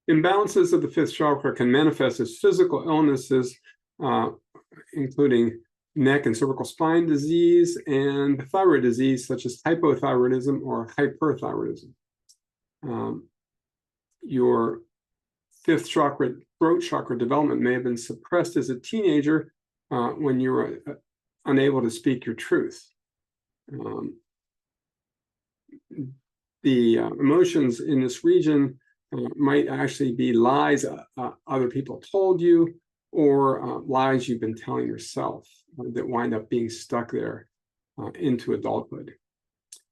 Imbalances of the fifth chakra can manifest as physical illnesses, including neck and cervical spine disease and thyroid disease, such as hypothyroidism or hyperthyroidism. Your fifth chakra, throat chakra development may have been suppressed as a teenager when you were unable to speak your truth. The emotions in this region might actually be lies other people told you, or lies you've been telling yourself that wind up being stuck there into adulthood.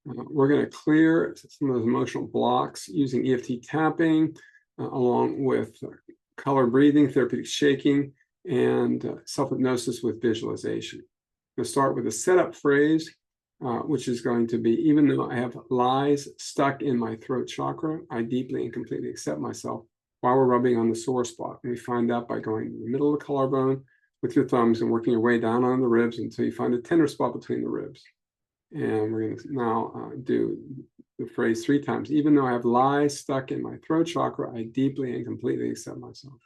We're going to clear some of those emotional blocks using EFT tapping, along with color breathing, therapeutic shaking, and self-hypnosis with visualization. We'll start with a setup phrase, which is going to be, even though I have lies stuck in my throat chakra, I deeply and completely accept myself, while we're rubbing on the sore spot. And we find that by going in the middle of the collarbone with your thumbs and working your way down on the ribs until you find a tender spot between the ribs. And we're going to now do the phrase 3 times. Even though I have lies stuck in my throat chakra, I deeply and completely accept myself.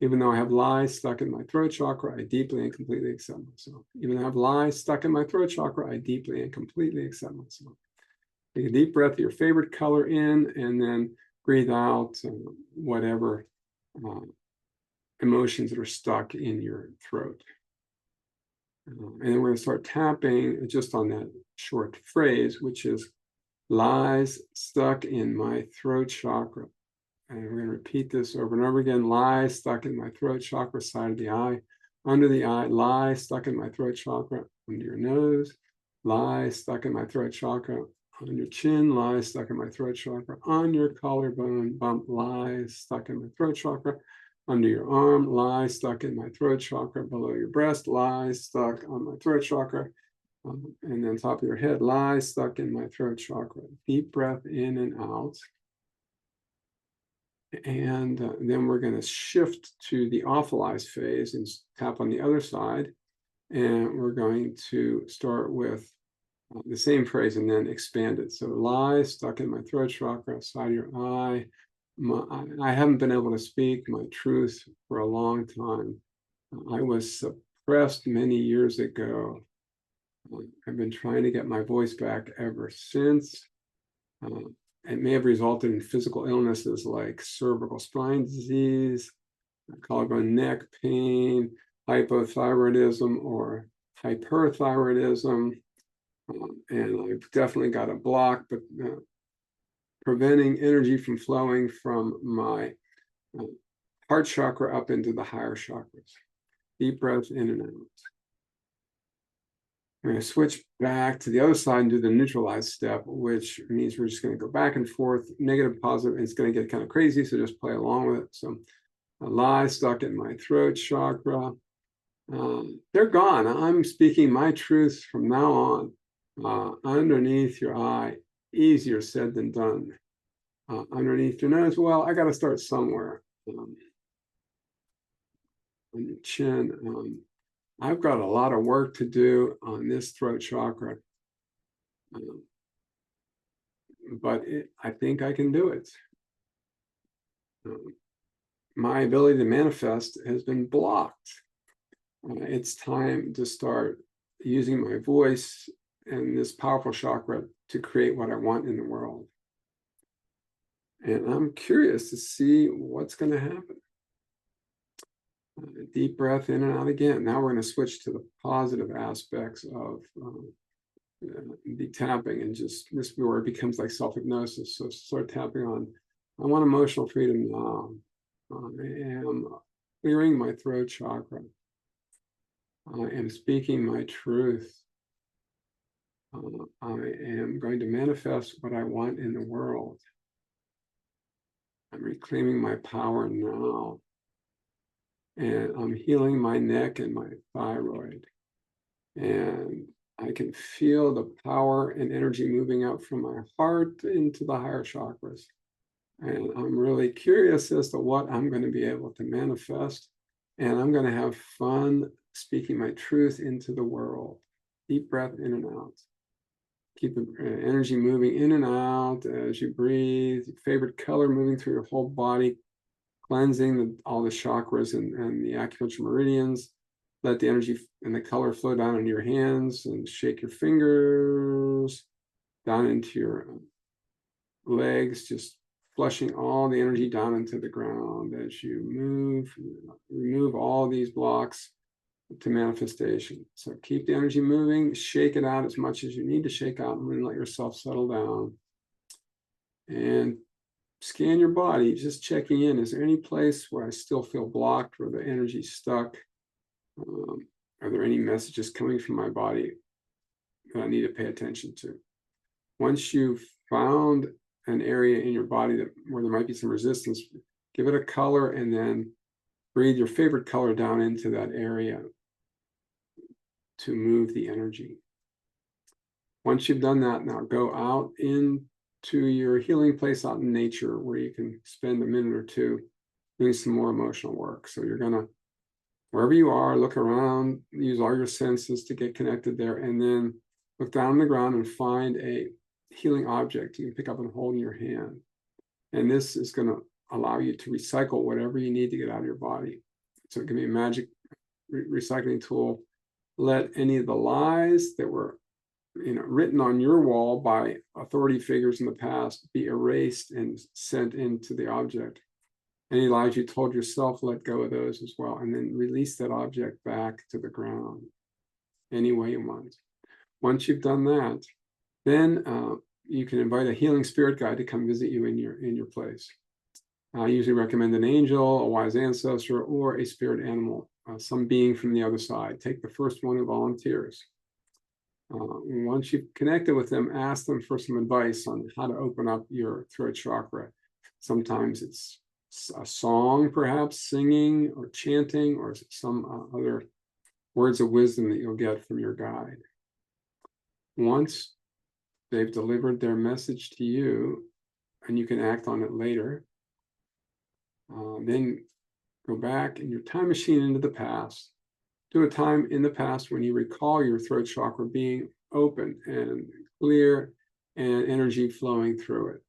Even though I have lies stuck in my throat chakra, I deeply and completely accept myself. Even though I have lies stuck in my throat chakra, I deeply and completely accept myself. Take a deep breath of your favorite color in, and then breathe out whatever emotions that are stuck in your throat. And then we're going to start tapping just on that short phrase, which is lies stuck in my throat chakra. And we're going to repeat this over and over again. Lies stuck in my throat chakra, side of the eye, under the eye. Lies stuck in my throat chakra, under your nose. Lies stuck in my throat chakra, on your chin. Lies stuck in my throat chakra, on your collarbone. Bump. Lies stuck in my throat chakra, under your arm. Lies stuck in my throat chakra, below your breast. Lies stuck on my throat chakra, and then top of your head. Lies stuck in my throat chakra. Deep breath in and out. And then we're going to shift to the awfulize phase and tap on the other side. And we're going to start with the same phrase and then expand it. So lies stuck in my throat chakra, side of your eye. I haven't been able to speak my truth for a long time. I was suppressed many years ago. I've been trying to get my voice back ever since. It may have resulted in physical illnesses like cervical spine disease, collarbone neck pain, hypothyroidism, or hyperthyroidism. And I've definitely got a block, but preventing energy from flowing from my heart chakra up into the higher chakras. Deep breath in and out. We're going to switch back to the other side and do the neutralize step, which means we're just going to go back and forth, negative, positive, and it's going to get kind of crazy, so just play along with it. So a lie stuck in my throat chakra. They're gone. I'm speaking my truth from now on. Underneath your eye, easier said than done. Underneath your nose, well, I got to start somewhere. On your chin, I've got a lot of work to do on this throat chakra, but I think I can do it. My ability to manifest has been blocked. It's time to start using my voice and this powerful chakra to create what I want in the world. And I'm curious to see what's going to happen. Deep breath in and out again. Now we're going to switch to the positive aspects of the tapping, and just this where it becomes like self-hypnosis. So start tapping on, I want emotional freedom now. I am clearing my throat chakra. I am speaking my truth. I am going to manifest what I want in the world. I'm reclaiming my power now. And I'm healing my neck and my thyroid. And I can feel the power and energy moving out from my heart into the higher chakras. And I'm really curious as to what I'm going to be able to manifest. And I'm going to have fun speaking my truth into the world. Deep breath in and out. Keep the energy moving in and out as you breathe. Your favorite color moving through your whole body. cleansing all the chakras and the acupuncture meridians. Let the energy and the color flow down into your hands, and shake your fingers down into your legs, just flushing all the energy down into the ground as you remove all these blocks to manifestation. So keep the energy moving, shake it out as much as you need to shake out, and then let yourself settle down. And scan your body, just checking in. Is there any place where I still feel blocked, where the energy's stuck? Are there any messages coming from my body that I need to pay attention to? Once you've found an area in your body where there might be some resistance, give it a color, and then breathe your favorite color down into that area to move the energy. Once you've done that, now go out into your healing place out in nature, where you can spend a minute or two doing some more emotional work. So you're going to, wherever you are, look around, use all your senses to get connected there, and then look down on the ground and find a healing object you can pick up and hold in your hand. And this is going to allow you to recycle whatever you need to get out of your body. So it can be a magic recycling tool. Let any of the lies that were written on your wall by authority figures in the past be erased and sent into the object. Any lies you told yourself, let go of those as well, and then release that object back to the ground any way you want. Once you've done that, then you can invite a healing spirit guide to come visit you in your place. I usually recommend an angel, a wise ancestor, or a spirit animal, some being from the other side. Take the first one who volunteers. Once you've connected with them, ask them for some advice on how to open up your throat chakra. Sometimes it's a song, perhaps singing or chanting, or some other words of wisdom that you'll get from your guide. Once they've delivered their message to you, and you can act on it later, then go back in your time machine into the past. Do a time in the past when you recall your throat chakra being open and clear and energy flowing through it.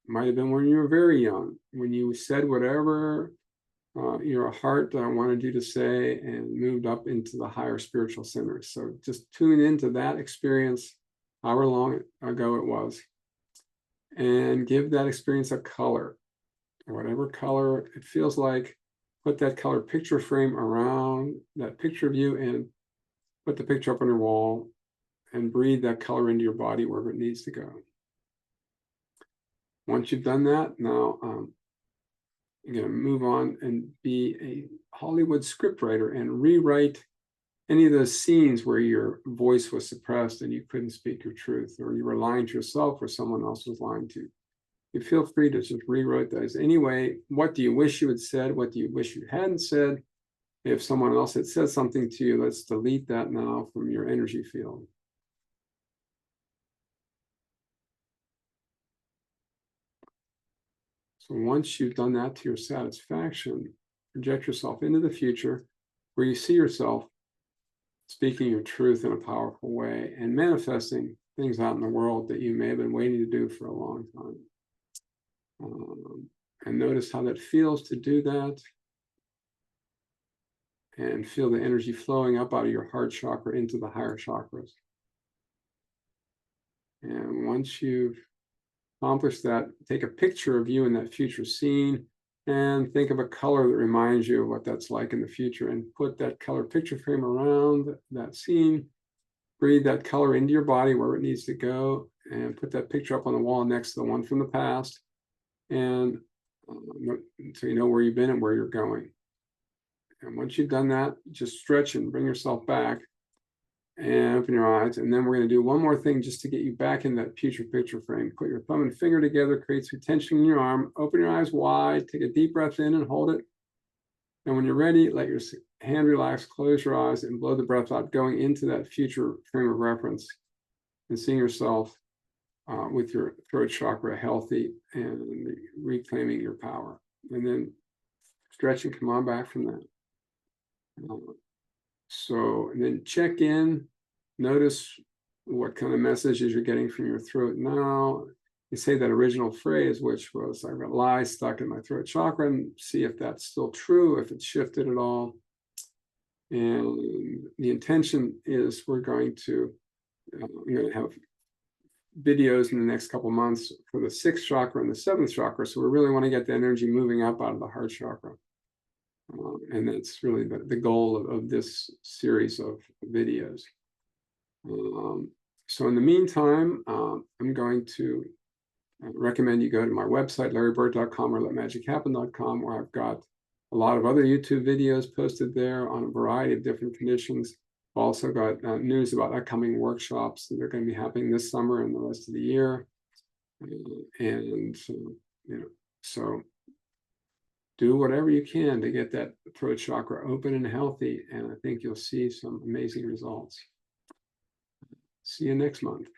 Might have been when you were very young, when you said whatever your heart wanted you to say and moved up into the higher spiritual centers. So just tune into that experience, however long ago it was, and give that experience a color, whatever color it feels like. Put that color picture frame around that picture of you, and put the picture up on your wall, and breathe that color into your body wherever it needs to go. Once you've done that, now you're going to move on and be a Hollywood scriptwriter and rewrite any of those scenes where your voice was suppressed and you couldn't speak your truth, or you were lying to yourself or someone else was lying to you. You feel free to just rewrite those. Anyway, what do you wish you had said? What do you wish you hadn't said? If someone else had said something to you, let's delete that now from your energy field. So once you've done that to your satisfaction, project yourself into the future, where you see yourself speaking your truth in a powerful way and manifesting things out in the world that you may have been waiting to do for a long time. And notice how that feels to do that, and feel the energy flowing up out of your heart chakra into the higher chakras. And once you've accomplished that, take a picture of you in that future scene and think of a color that reminds you of what that's like in the future, and put that color picture frame around that scene. Breathe that color into your body where it needs to go, and put that picture up on the wall next to the one from the past, and so you know where you've been and where you're going. And once you've done that, just stretch and bring yourself back and open your eyes. And then we're going to do one more thing just to get you back in that future picture frame. Put your thumb and finger together, create some tension in your arm, open your eyes wide, take a deep breath in and hold it. And when you're ready, let your hand relax, close your eyes, and blow the breath out, going into that future frame of reference and seeing yourself with your throat chakra healthy and reclaiming your power. And then stretch and come on back from that. And then check in, notice what kind of messages you're getting from your throat now. you say that original phrase, which was, I've got lies stuck in my throat chakra, and see if that's still true, if it's shifted at all. And the intention is I'm going to have videos in the next couple months for the 6th chakra and the 7th chakra. So we really want to get the energy moving up out of the heart chakra. And that's really the goal of this series of videos. So in the meantime, I'm going to recommend you go to my website, larryburk.com or letmagichappen.com, where I've got a lot of other YouTube videos posted there on a variety of different conditions. I've also got news about upcoming workshops that are going to be happening this summer and the rest of the year. So do whatever you can to get that throat chakra open and healthy, and I think you'll see some amazing results. See you next month.